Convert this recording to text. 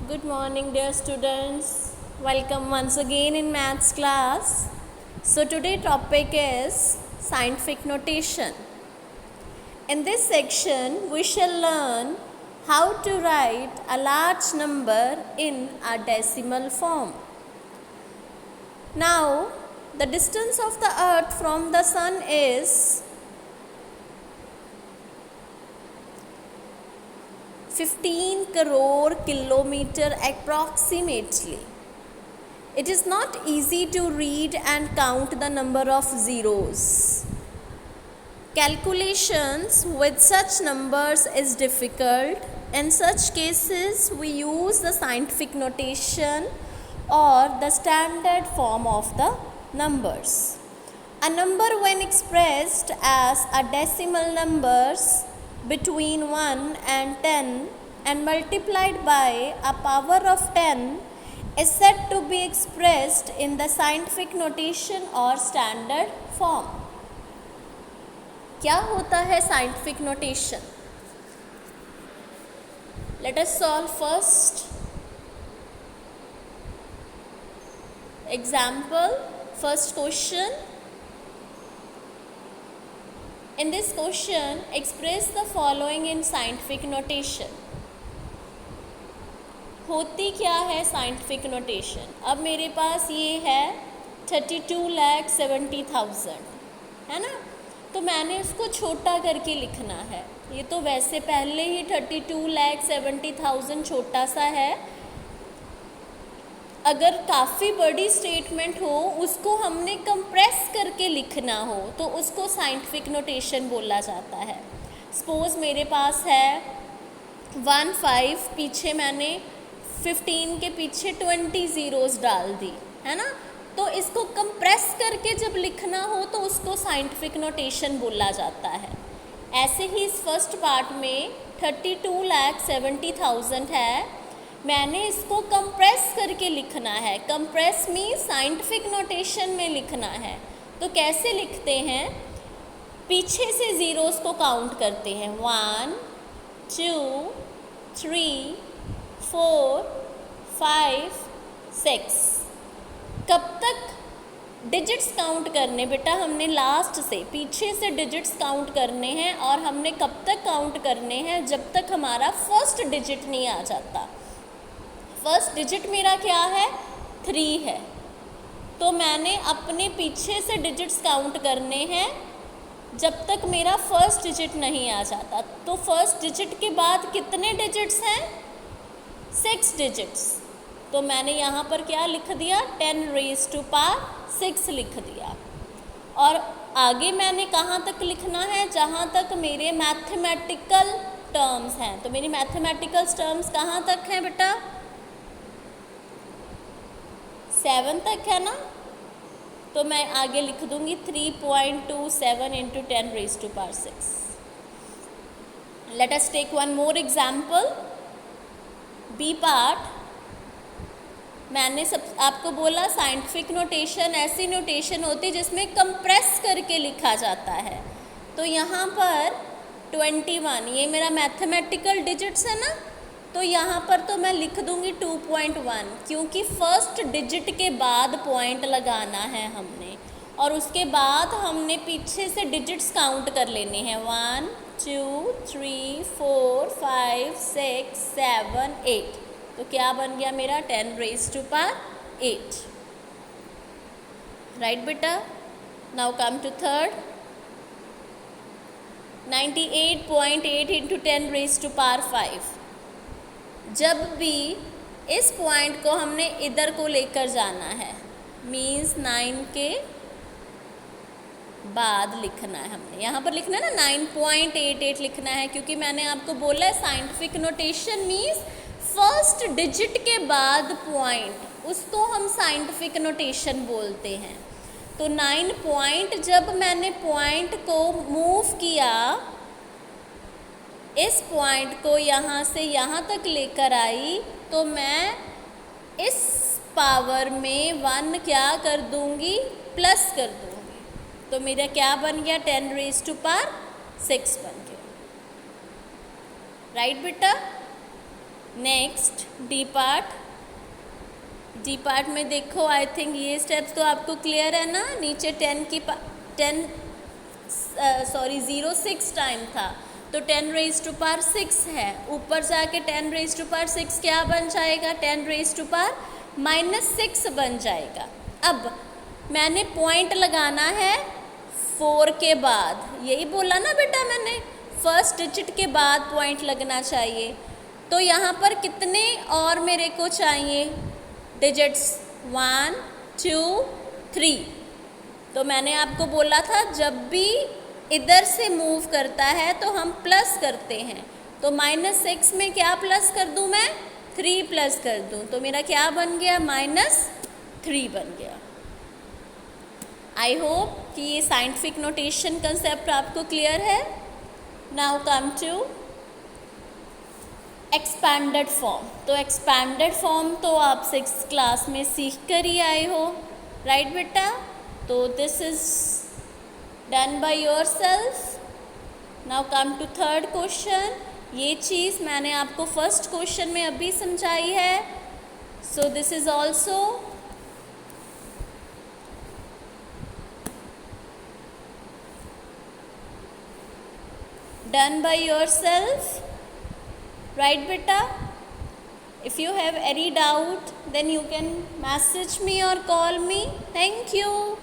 Good morning, dear students. Welcome once again in maths class. So today topic is scientific notation. In this section we shall learn how to write a large number in a decimal form. Now the distance of the earth from the sun is 15 crore kilometer approximately. It is not easy to read and count the number of zeros. Calculations with such numbers is difficult. In such cases, we use the scientific notation or the standard form of the numbers. A number when expressed as a decimal numbers between 1 and 10 and multiplied by a power of 10 is said to be expressed in the scientific notation or standard form. क्या होता है scientific notation? Let us solve first. Example, first question. In this question, express the following in scientific notation. होती क्या है scientific notation? अब मेरे पास ये है 32,70,000, है ना? तो मैंने इसको छोटा करके लिखना है. ये तो वैसे पहले ही 32,70,000 छोटा सा है. अगर काफ़ी बड़ी स्टेटमेंट हो, उसको हमने कंप्रेस करके लिखना हो, तो उसको साइंटिफिक नोटेशन बोला जाता है. सपोज मेरे पास है 15, पीछे मैंने 15 के पीछे 20 ज़ीरोज़ डाल दी, है ना? तो इसको कंप्रेस करके जब लिखना हो तो उसको साइंटिफिक नोटेशन बोला जाता है. ऐसे ही इस फर्स्ट पार्ट में 32,70,000 है, मैंने इसको कंप्रेस करके लिखना है. कंप्रेस मीन्स साइंटिफिक नोटेशन में लिखना है. तो कैसे लिखते हैं? पीछे से ज़ीरोज़ को काउंट करते हैं. 1 2 3 4 5 6. कब तक डिजिट्स काउंट करने बेटा? हमने लास्ट से, पीछे से डिजिट्स काउंट करने हैं. और हमने कब तक काउंट करने हैं? जब तक हमारा फर्स्ट डिजिट नहीं आ जाता. फर्स्ट डिजिट मेरा क्या है? 3 है. तो मैंने अपने पीछे से डिजिट्स काउंट करने हैं जब तक मेरा फर्स्ट डिजिट नहीं आ जाता. तो फर्स्ट डिजिट के बाद कितने डिजिट्स हैं? 6 डिजिट्स. तो मैंने यहाँ पर क्या लिख दिया? 10⁻⁶ लिख दिया. और आगे मैंने कहाँ तक लिखना है? जहाँ तक मेरे मैथमेटिकल टर्म्स हैं. तो मेरी मैथमेटिकल टर्म्स कहाँ तक हैं बेटा? 7 तक है ना? तो मैं आगे लिख दूँगी 3.27 × 10⁻⁶. Let us take one more example. B part. मैंने आपको बोला साइंटिफिक नोटेशन ऐसी नोटेशन होती जिसमें कंप्रेस करके लिखा जाता है. तो यहाँ पर 21, ये मेरा मैथमेटिकल डिजिट्स है ना, तो यहाँ पर तो मैं लिख दूँगी 2.1, क्योंकि फर्स्ट डिजिट के बाद पॉइंट लगाना है हमने. और उसके बाद हमने पीछे से डिजिट्स काउंट कर लेने हैं. 1 2 3 4 5 6 7 8. तो क्या बन गया मेरा? 10⁻⁸. राइट बेटा? Now come to third. 98.8 × 10⁻⁵. जब भी इस पॉइंट को हमने इधर को लेकर जाना है, मीन्स 9 के बाद लिखना है. हमने यहाँ पर लिखना है ना 9.88 लिखना है, क्योंकि मैंने आपको बोला है scientific notation means first digit के बाद पॉइंट, उसको हम साइंटिफिक नोटेशन बोलते हैं. तो 9 पॉइंट, जब मैंने पॉइंट को मूव किया, इस पॉइंट को यहाँ से यहाँ तक लेकर आई, तो मैं इस पावर में 1 क्या कर दूँगी? प्लस कर दूँगी. तो मेरा क्या बन गया? 10⁻⁶ बन गया. राइट बेटा? Next D part. D part में देखो, आई थिंक ये स्टेप्स तो आपको क्लियर है ना। नीचे 06 टाइम था, तो 10 रेज़ टू पावर 6 है। ऊपर जाके 10 रेज़ टू पावर 6 क्या बन जाएगा? 10 रेज़ टू पावर -6 बन जाएगा। अब मैंने पॉइंट लगाना है 4 के बाद, यही बोला ना बेटा मैंने, फर्स्ट डिजिट के बाद पॉइंट लगना चाहिए। तो यहाँ पर कितने और मेरे को चाहिए डिजिट्स? 1 2 3। तो मैंने आपको बोला था जब भी इधर से मूव करता है तो हम प्लस करते हैं। तो -6 में क्या प्लस कर दूँ मैं? 3 प्लस कर दूँ, तो मेरा क्या बन गया? -3 बन गया। आई होप कि ये साइंटिफिक नोटेशन कंसेप्ट आपको क्लियर है। Now come to expanded form. तो एक्सपैंडेड फॉर्म तो आप 6th क्लास में सीख कर ही आए हो, राइट बेटा? तो this is done by yourself. Now come to third question. ये चीज़ मैंने आपको फर्स्ट क्वेश्चन में अभी समझाई है। So this is also done by yourself, right beta? If you have any doubt then you can message me or call me. Thank you.